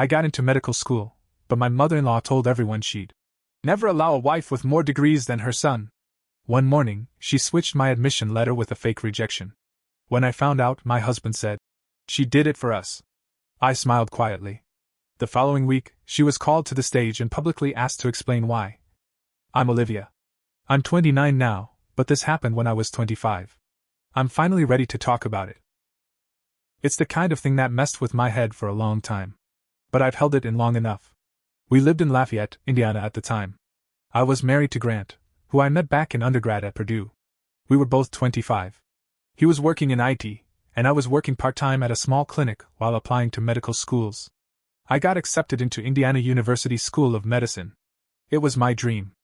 I got into medical school, but my mother-in-law told everyone she'd never allow a wife with more degrees than her son. One morning, she switched my admission letter with a fake rejection. When I found out, my husband said, "She did it for us." I smiled quietly. The following week, she was called to the stage and publicly asked to explain why. "I'm Olivia. I'm 29 now, but this happened when I was 25. I'm finally ready to talk about it. It's the kind of thing that messed with my head for a long time. But I've held it in long enough." We lived in Lafayette, Indiana at the time. I was married to Grant, who I met back in undergrad at Purdue. We were both 25. He was working in IT, and I was working part-time at a small clinic while applying to medical schools. I got accepted into Indiana University School of Medicine. It was my dream.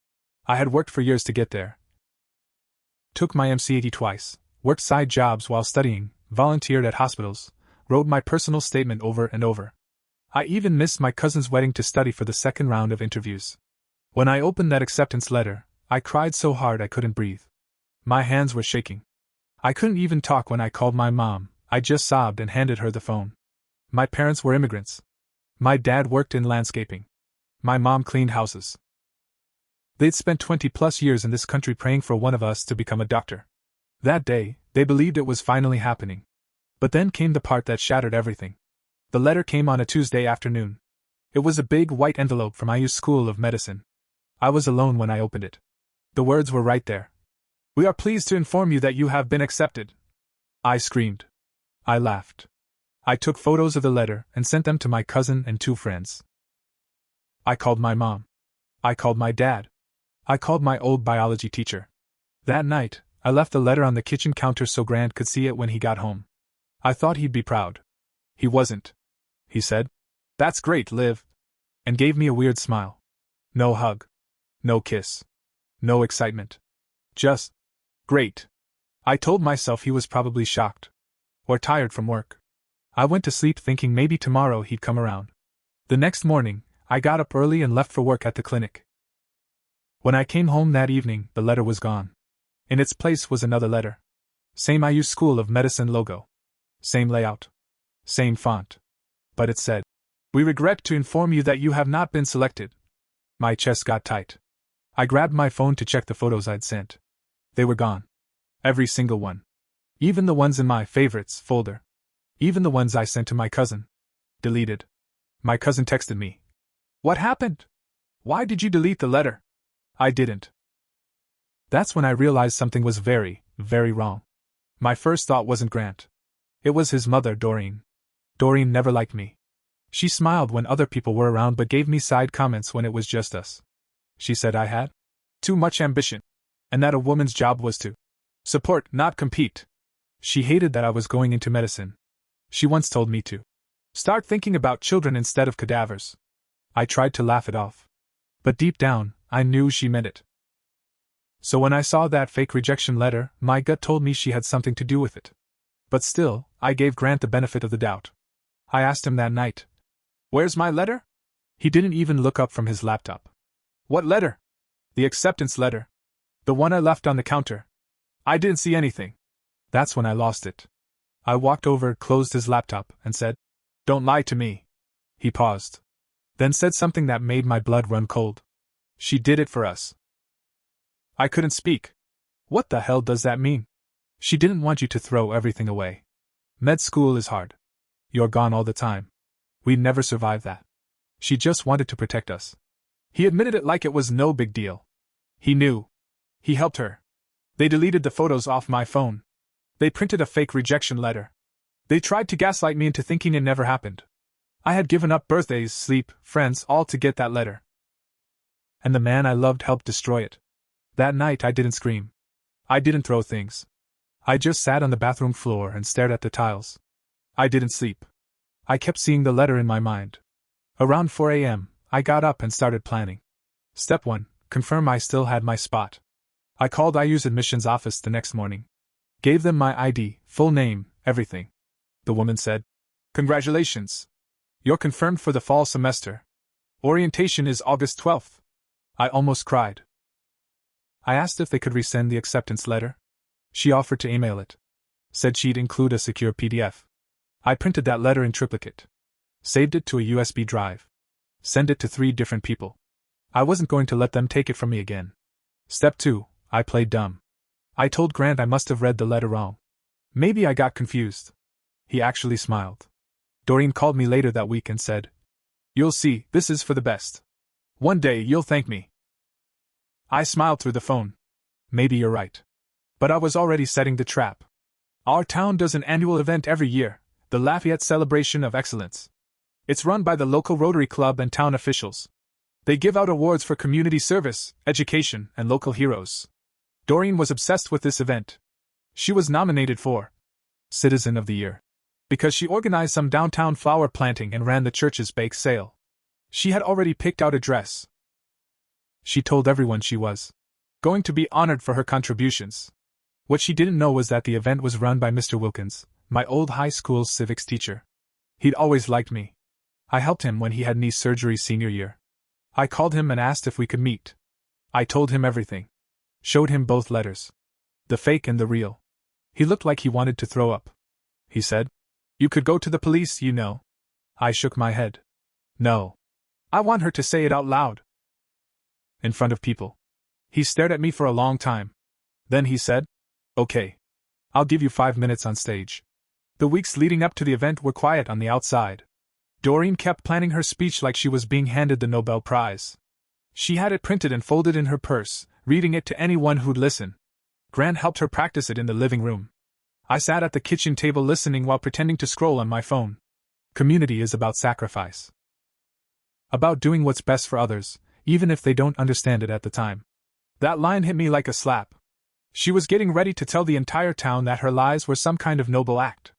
I had worked for years to get there. Took my MCAT twice, worked side jobs while studying, volunteered at hospitals, wrote my personal statement over and over. I even missed my cousin's wedding to study for the second round of interviews. When I opened that acceptance letter, I cried so hard I couldn't breathe. My hands were shaking. I couldn't even talk when I called my mom. I just sobbed and handed her the phone. My parents were immigrants. My dad worked in landscaping. My mom cleaned houses. They'd spent 20+ years in this country praying for one of us to become a doctor. That day, they believed it was finally happening. But then came the part that shattered everything. The letter came on a Tuesday afternoon. It was a big white envelope from IU School of Medicine. I was alone when I opened it. The words were right there. "We are pleased to inform you that you have been accepted." I screamed. I laughed. I took photos of the letter and sent them to my cousin and 2 friends. I called my mom. I called my dad. I called my old biology teacher. That night, I left the letter on the kitchen counter so Grant could see it when he got home. I thought he'd be proud. He wasn't. He said, "That's great, Liv," and gave me a weird smile. No hug. No kiss. No excitement. Just, "Great." I told myself he was probably shocked. Or tired from work. I went to sleep thinking maybe tomorrow he'd come around. The next morning, I got up early and left for work at the clinic. When I came home that evening, the letter was gone. In its place was another letter. Same IU School of Medicine logo. Same layout. Same font. But it said, "We regret to inform you that you have not been selected." My chest got tight. I grabbed my phone to check the photos I'd sent. They were gone. Every single one. Even the ones in my favorites folder. Even the ones I sent to my cousin. Deleted. My cousin texted me. "What happened? Why did you delete the letter?" I didn't. That's when I realized something was very, very wrong. My first thought wasn't Grant. It was his mother, Doreen. Doreen never liked me. She smiled when other people were around but gave me side comments when it was just us. She said I had too much ambition, and that a woman's job was to support, not compete. She hated that I was going into medicine. She once told me to start thinking about children instead of cadavers. I tried to laugh it off. But deep down, I knew she meant it. So when I saw that fake rejection letter, my gut told me she had something to do with it. But still, I gave Grant the benefit of the doubt. I asked him that night, "Where's my letter?" He didn't even look up from his laptop. "What letter?" "The acceptance letter. The one I left on the counter." "I didn't see anything." That's when I lost it. I walked over, closed his laptop, and said, "Don't lie to me." He paused. Then said something that made my blood run cold. "She did it for us." I couldn't speak. What the hell does that mean? She didn't want you to throw everything away. Med school is hard. You're gone all the time. We'd never survive that. She just wanted to protect us. He admitted it like it was no big deal. He knew. He helped her. They deleted the photos off my phone. They printed a fake rejection letter. They tried to gaslight me into thinking it never happened. I had given up birthdays, sleep, friends, all to get that letter. And the man I loved helped destroy it. That night I didn't scream. I didn't throw things. I just sat on the bathroom floor and stared at the tiles. I didn't sleep. I kept seeing the letter in my mind. Around 4 a.m., I got up and started planning. Step 1. Confirm I still had my spot. I called IU's admissions office the next morning. Gave them my ID, full name, everything. The woman said, "Congratulations. You're confirmed for the fall semester. Orientation is August 12th. I almost cried. I asked if they could resend the acceptance letter. She offered to email it. Said she'd include a secure PDF. I printed that letter in triplicate. Saved it to a USB drive. Send it to 3 different people. I wasn't going to let them take it from me again. Step 2. I played dumb. I told Grant I must have read the letter wrong. Maybe I got confused. He actually smiled. Doreen called me later that week and said, "You'll see, this is for the best. One day you'll thank me." I smiled through the phone. Maybe you're right. But I was already setting the trap. Our town does an annual event every year, the Lafayette Celebration of Excellence. It's run by the local Rotary Club and town officials. They give out awards for community service, education, and local heroes. Doreen was obsessed with this event. She was nominated for Citizen of the Year because she organized some downtown flower planting and ran the church's bake sale. She had already picked out a dress. She told everyone she was going to be honored for her contributions. What she didn't know was that the event was run by Mr. Wilkins, my old high school civics teacher. He'd always liked me. I helped him when he had knee surgery senior year. I called him and asked if we could meet. I told him everything. Showed him both letters. The fake and the real. He looked like he wanted to throw up. He said, "You could go to the police, you know." I shook my head. No. I want her to say it out loud. In front of people. He stared at me for a long time. Then he said, "Okay. I'll give you 5 minutes on stage." The weeks leading up to the event were quiet on the outside. Doreen kept planning her speech like she was being handed the Nobel Prize. She had it printed and folded in her purse, reading it to anyone who'd listen. Grant helped her practice it in the living room. I sat at the kitchen table listening while pretending to scroll on my phone. Community is about sacrifice. About doing what's best for others, even if they don't understand it at the time. That line hit me like a slap. She was getting ready to tell the entire town that her lies were some kind of noble act.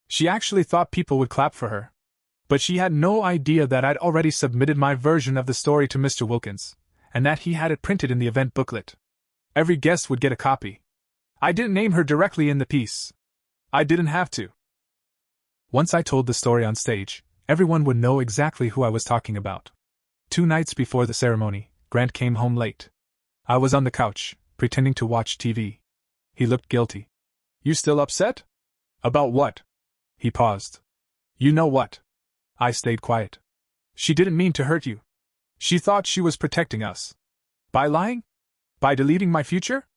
She actually thought people would clap for her. But she had no idea that I'd already submitted my version of the story to Mr. Wilkins, and that he had it printed in the event booklet. Every guest would get a copy. I didn't name her directly in the piece. I didn't have to. Once I told the story on stage, everyone would know exactly who I was talking about. 2 nights before the ceremony, Grant came home late. I was on the couch, pretending to watch TV. He looked guilty. "You still upset?" "About what?" He paused. "You know what." I stayed quiet. "She didn't mean to hurt you. She thought she was protecting us. By lying? By deleting my future?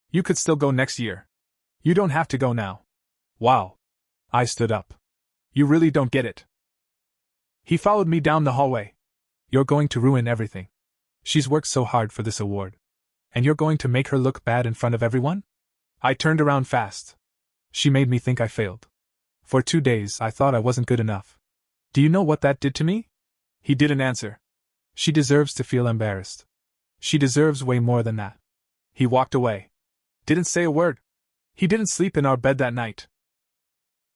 You could still go next year. You don't have to go now." "Wow." I stood up. "You really don't get it." He followed me down the hallway. "You're going to ruin everything. She's worked so hard for this award. And you're going to make her look bad in front of everyone?" I turned around fast. She made me think I failed. For 2 days I thought I wasn't good enough. Do you know what that did to me? He didn't answer. She deserves to feel embarrassed. She deserves way more than that. He walked away. Didn't say a word. He didn't sleep in our bed that night.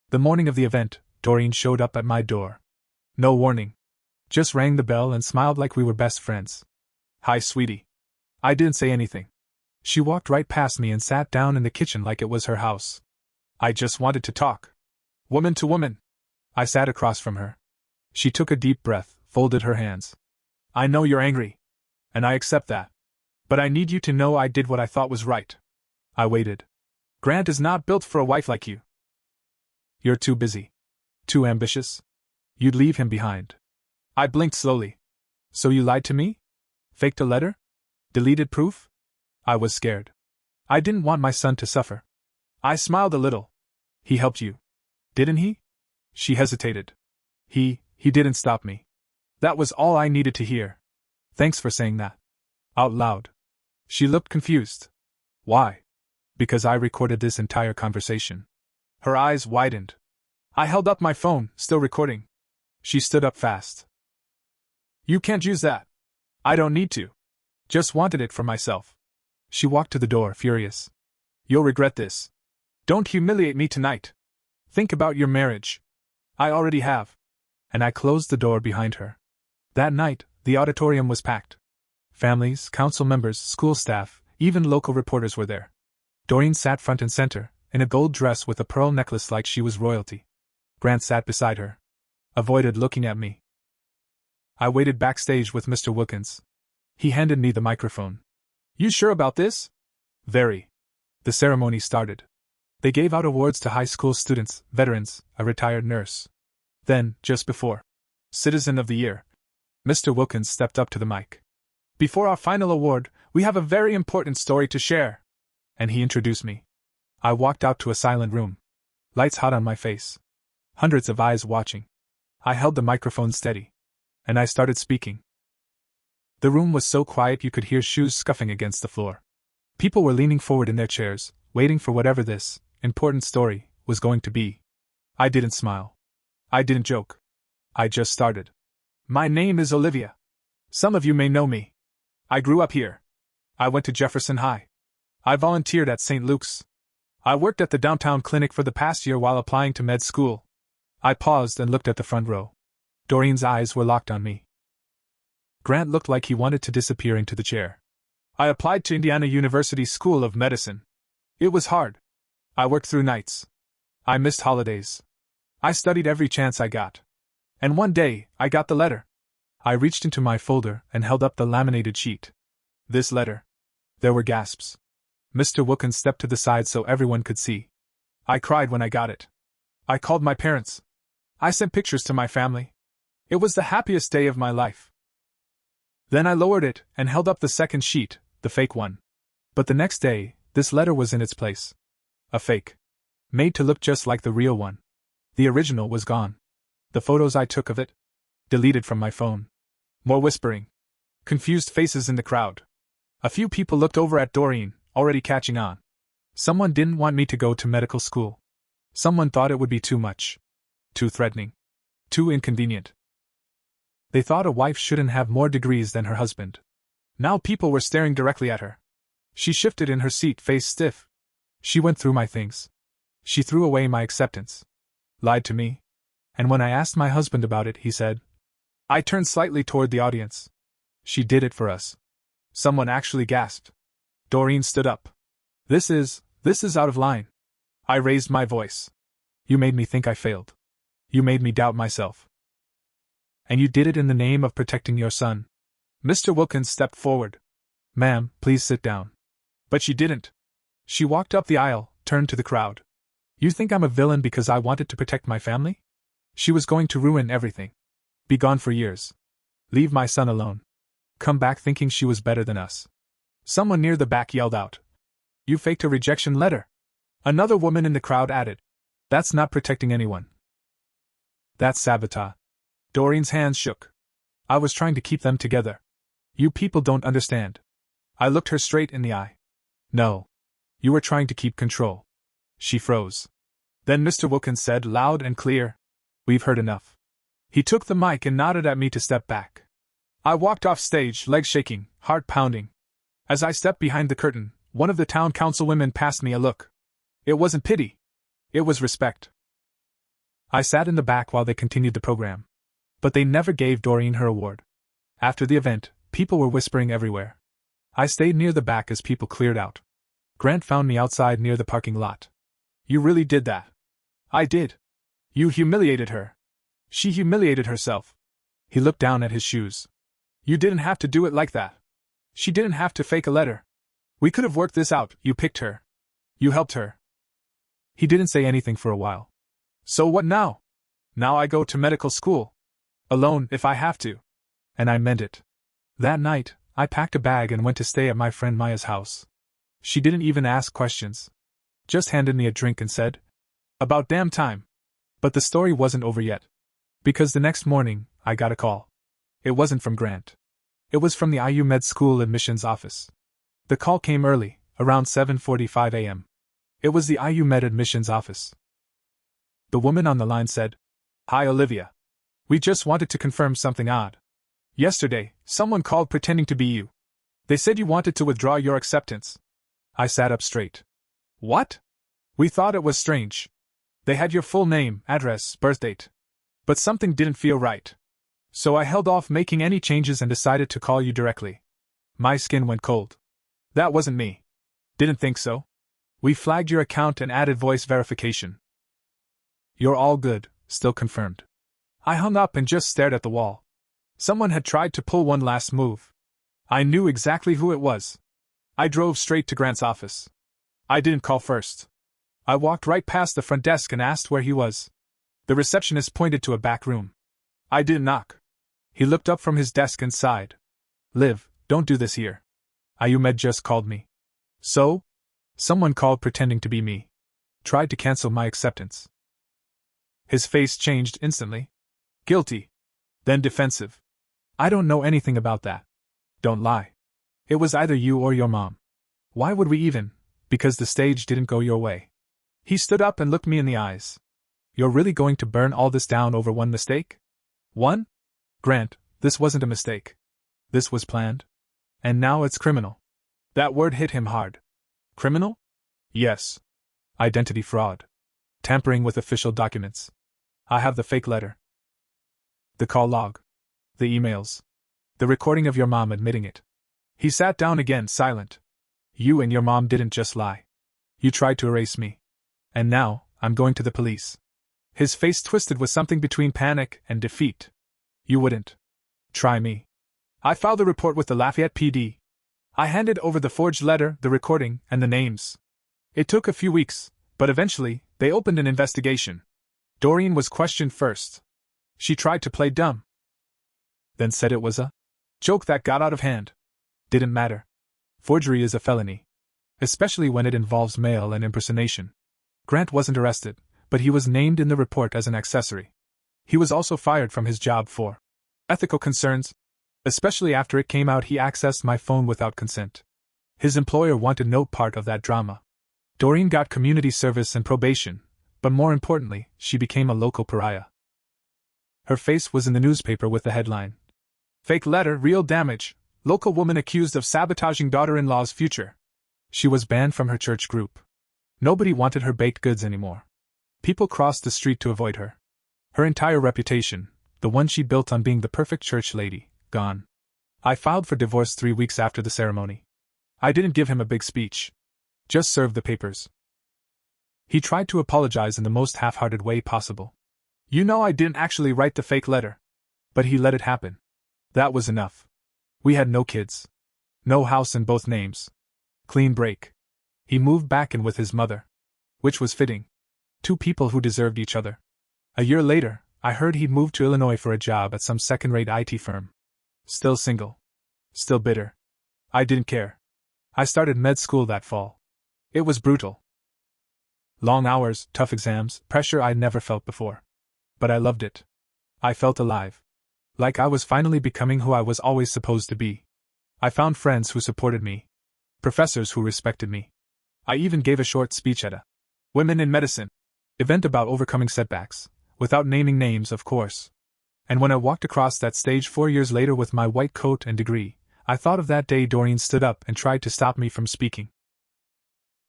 The morning of the event, Doreen showed up at my door. No warning. Just rang the bell and smiled like we were best friends. "Hi, sweetie." I didn't say anything. She walked right past me and sat down in the kitchen like it was her house. I just wanted to talk. Woman to woman. I sat across from her. She took a deep breath, folded her hands. "I know you're angry. And I accept that. But I need you to know I did what I thought was right." I waited. "Grant is not built for a wife like you. You're too busy. Too ambitious. You'd leave him behind." I blinked slowly. "So you lied to me? Faked a letter? Deleted proof?" I was scared. I didn't want my son to suffer. I smiled a little. "He helped you. Didn't he?" She hesitated. He didn't stop me." That was all I needed to hear. "Thanks for saying that." Out loud. She looked confused. "Why?" "Because I recorded this entire conversation." Her eyes widened. I held up my phone, still recording. She stood up fast. "You can't use that." "I don't need to. Just wanted it for myself." She walked to the door, furious. "You'll regret this. Don't humiliate me tonight. Think about your marriage." "I already have." And I closed the door behind her. That night, the auditorium was packed. Families, council members, school staff, even local reporters were there. Doreen sat front and center, in a gold dress with a pearl necklace like she was royalty. Grant sat beside her. Avoided looking at me. I waited backstage with Mr. Wilkins. He handed me the microphone. "You sure about this?" "Very." The ceremony started. They gave out awards to high school students, veterans, a retired nurse. Then, just before Citizen of the Year. Mr. Wilkins stepped up to the mic. Before our final award, we have a very important story to share. And he introduced me. I walked out to a silent room. Lights hot on my face. Hundreds of eyes watching. I held the microphone steady. And I started speaking. The room was so quiet you could hear shoes scuffing against the floor. People were leaning forward in their chairs, waiting for whatever this important story was going to be. I didn't smile. I didn't joke. I just started. My name is Olivia. Some of you may know me. I grew up here. I went to Jefferson High. I volunteered at St. Luke's. I worked at the downtown clinic for the past year while applying to med school. I paused and looked at the front row. Doreen's eyes were locked on me. Grant looked like he wanted to disappear into the chair. I applied to Indiana University School of Medicine. It was hard. I worked through nights. I missed holidays. I studied every chance I got. And one day, I got the letter. I reached into my folder and held up the laminated sheet. This letter. There were gasps. Mr. Wilkins stepped to the side so everyone could see. I cried when I got it. I called my parents. I sent pictures to my family. It was the happiest day of my life. Then I lowered it and held up the second sheet, the fake one. But the next day, this letter was in its place. A fake. Made to look just like the real one. The original was gone. The photos I took of it? Deleted from my phone. More whispering. Confused faces in the crowd. A few people looked over at Doreen, already catching on. Someone didn't want me to go to medical school. Someone thought it would be too much. Too threatening. Too inconvenient. They thought a wife shouldn't have more degrees than her husband. Now people were staring directly at her. She shifted in her seat, face stiff. She went through my things. She threw away my acceptance. Lied to me. And when I asked my husband about it, he said. I turned slightly toward the audience. She did it for us. Someone actually gasped. Doreen stood up. This is out of line. I raised my voice. You made me think I failed. You made me doubt myself. And you did it in the name of protecting your son. Mr. Wilkins stepped forward. Ma'am, please sit down. But she didn't. She walked up the aisle, turned to the crowd. You think I'm a villain because I wanted to protect my family? She was going to ruin everything. Be gone for years. Leave my son alone. Come back thinking she was better than us. Someone near the back yelled out. You faked a rejection letter. Another woman in the crowd added. That's not protecting anyone. That's sabotage. Doreen's hands shook. I was trying to keep them together. You people don't understand. I looked her straight in the eye. No. You were trying to keep control. She froze. Then Mr. Wilkins said loud and clear. We've heard enough. He took the mic and nodded at me to step back. I walked off stage, legs shaking, heart pounding. As I stepped behind the curtain, one of the town councilwomen passed me a look. It wasn't pity. It was respect. I sat in the back while they continued the program. But they never gave Doreen her award. After the event, people were whispering everywhere. I stayed near the back as people cleared out. Grant found me outside near the parking lot. You really did that. I did. You humiliated her. She humiliated herself. He looked down at his shoes. You didn't have to do it like that. She didn't have to fake a letter. We could have worked this out. You picked her. You helped her. He didn't say anything for a while. So what now? Now I go to medical school. Alone, if I have to. And I meant it. That night, I packed a bag and went to stay at my friend Maya's house. She didn't even ask questions. Just handed me a drink and said, about damn time. But the story wasn't over yet. Because the next morning, I got a call. It wasn't from Grant. It was from the IU Med School admissions office. The call came early, around 7:45 a.m. It was the IU Med admissions office. The woman on the line said, Hi Olivia. We just wanted to confirm something odd. Yesterday, someone called pretending to be you. They said you wanted to withdraw your acceptance. I sat up straight. What? We thought it was strange. They had your full name, address, birth date. But something didn't feel right. So I held off making any changes and decided to call you directly. My skin went cold. That wasn't me. Didn't think so. We flagged your account and added voice verification. You're all good, still confirmed. I hung up and just stared at the wall. Someone had tried to pull one last move. I knew exactly who it was. I drove straight to Grant's office. I didn't call first. I walked right past the front desk and asked where he was. The receptionist pointed to a back room. I didn't knock. He looked up from his desk and sighed. Liv, don't do this here. Ayumed just called me. So? Someone called pretending to be me. Tried to cancel my acceptance. His face changed instantly. Guilty. Then defensive. I don't know anything about that. Don't lie. It was either you or your mom. Why would we even? Because the stage didn't go your way. He stood up and looked me in the eyes. You're really going to burn all this down over one mistake? One? Grant, this wasn't a mistake. This was planned. And now it's criminal. That word hit him hard. Criminal? Yes. Identity fraud. Tampering with official documents. I have the fake letter. The call log. The emails. The recording of your mom admitting it. He sat down again, silent. You and your mom didn't just lie. You tried to erase me. And now, I'm going to the police. His face twisted with something between panic and defeat. You wouldn't. Try me. I filed a report with the Lafayette PD. I handed over the forged letter, the recording, and the names. It took a few weeks, but eventually, they opened an investigation. Doreen was questioned first. She tried to play dumb. Then said it was a joke that got out of hand. Didn't matter. Forgery is a felony. Especially when it involves mail and impersonation. Grant wasn't arrested, but he was named in the report as an accessory. He was also fired from his job for ethical concerns, especially after it came out he accessed my phone without consent. His employer wanted no part of that drama. Doreen got community service and probation, but more importantly, she became a local pariah. Her face was in the newspaper with the headline, Fake letter, real damage, local woman accused of sabotaging daughter-in-law's future. She was banned from her church group. Nobody wanted her baked goods anymore. People crossed the street to avoid her. Her entire reputation, the one she built on being the perfect church lady, gone. I filed for divorce 3 weeks after the ceremony. I didn't give him a big speech. Just served the papers. He tried to apologize in the most half-hearted way possible. You know I didn't actually write the fake letter. But he let it happen. That was enough. We had no kids. No house in both names. Clean break. He moved back in with his mother. Which was fitting. 2 people who deserved each other. A year later, I heard he'd moved to Illinois for a job at some second-rate IT firm. Still single. Still bitter. I didn't care. I started med school that fall. It was brutal. Long hours, tough exams, pressure I'd never felt before. But I loved it. I felt alive. Like I was finally becoming who I was always supposed to be. I found friends who supported me. Professors who respected me. I even gave a short speech at a Women in Medicine event about overcoming setbacks, without naming names, of course. And when I walked across that stage 4 years later with my white coat and degree, I thought of that day Doreen stood up and tried to stop me from speaking.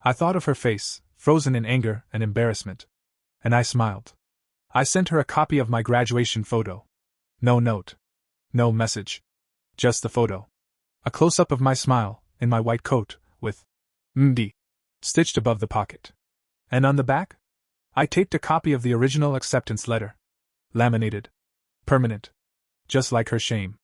I thought of her face, frozen in anger and embarrassment. And I smiled. I sent her a copy of my graduation photo. No note. No message. Just the photo. A close-up of my smile, in my white coat, with MD stitched above the pocket. And on the back? I taped a copy of the original acceptance letter. Laminated. Permanent. Just like her shame.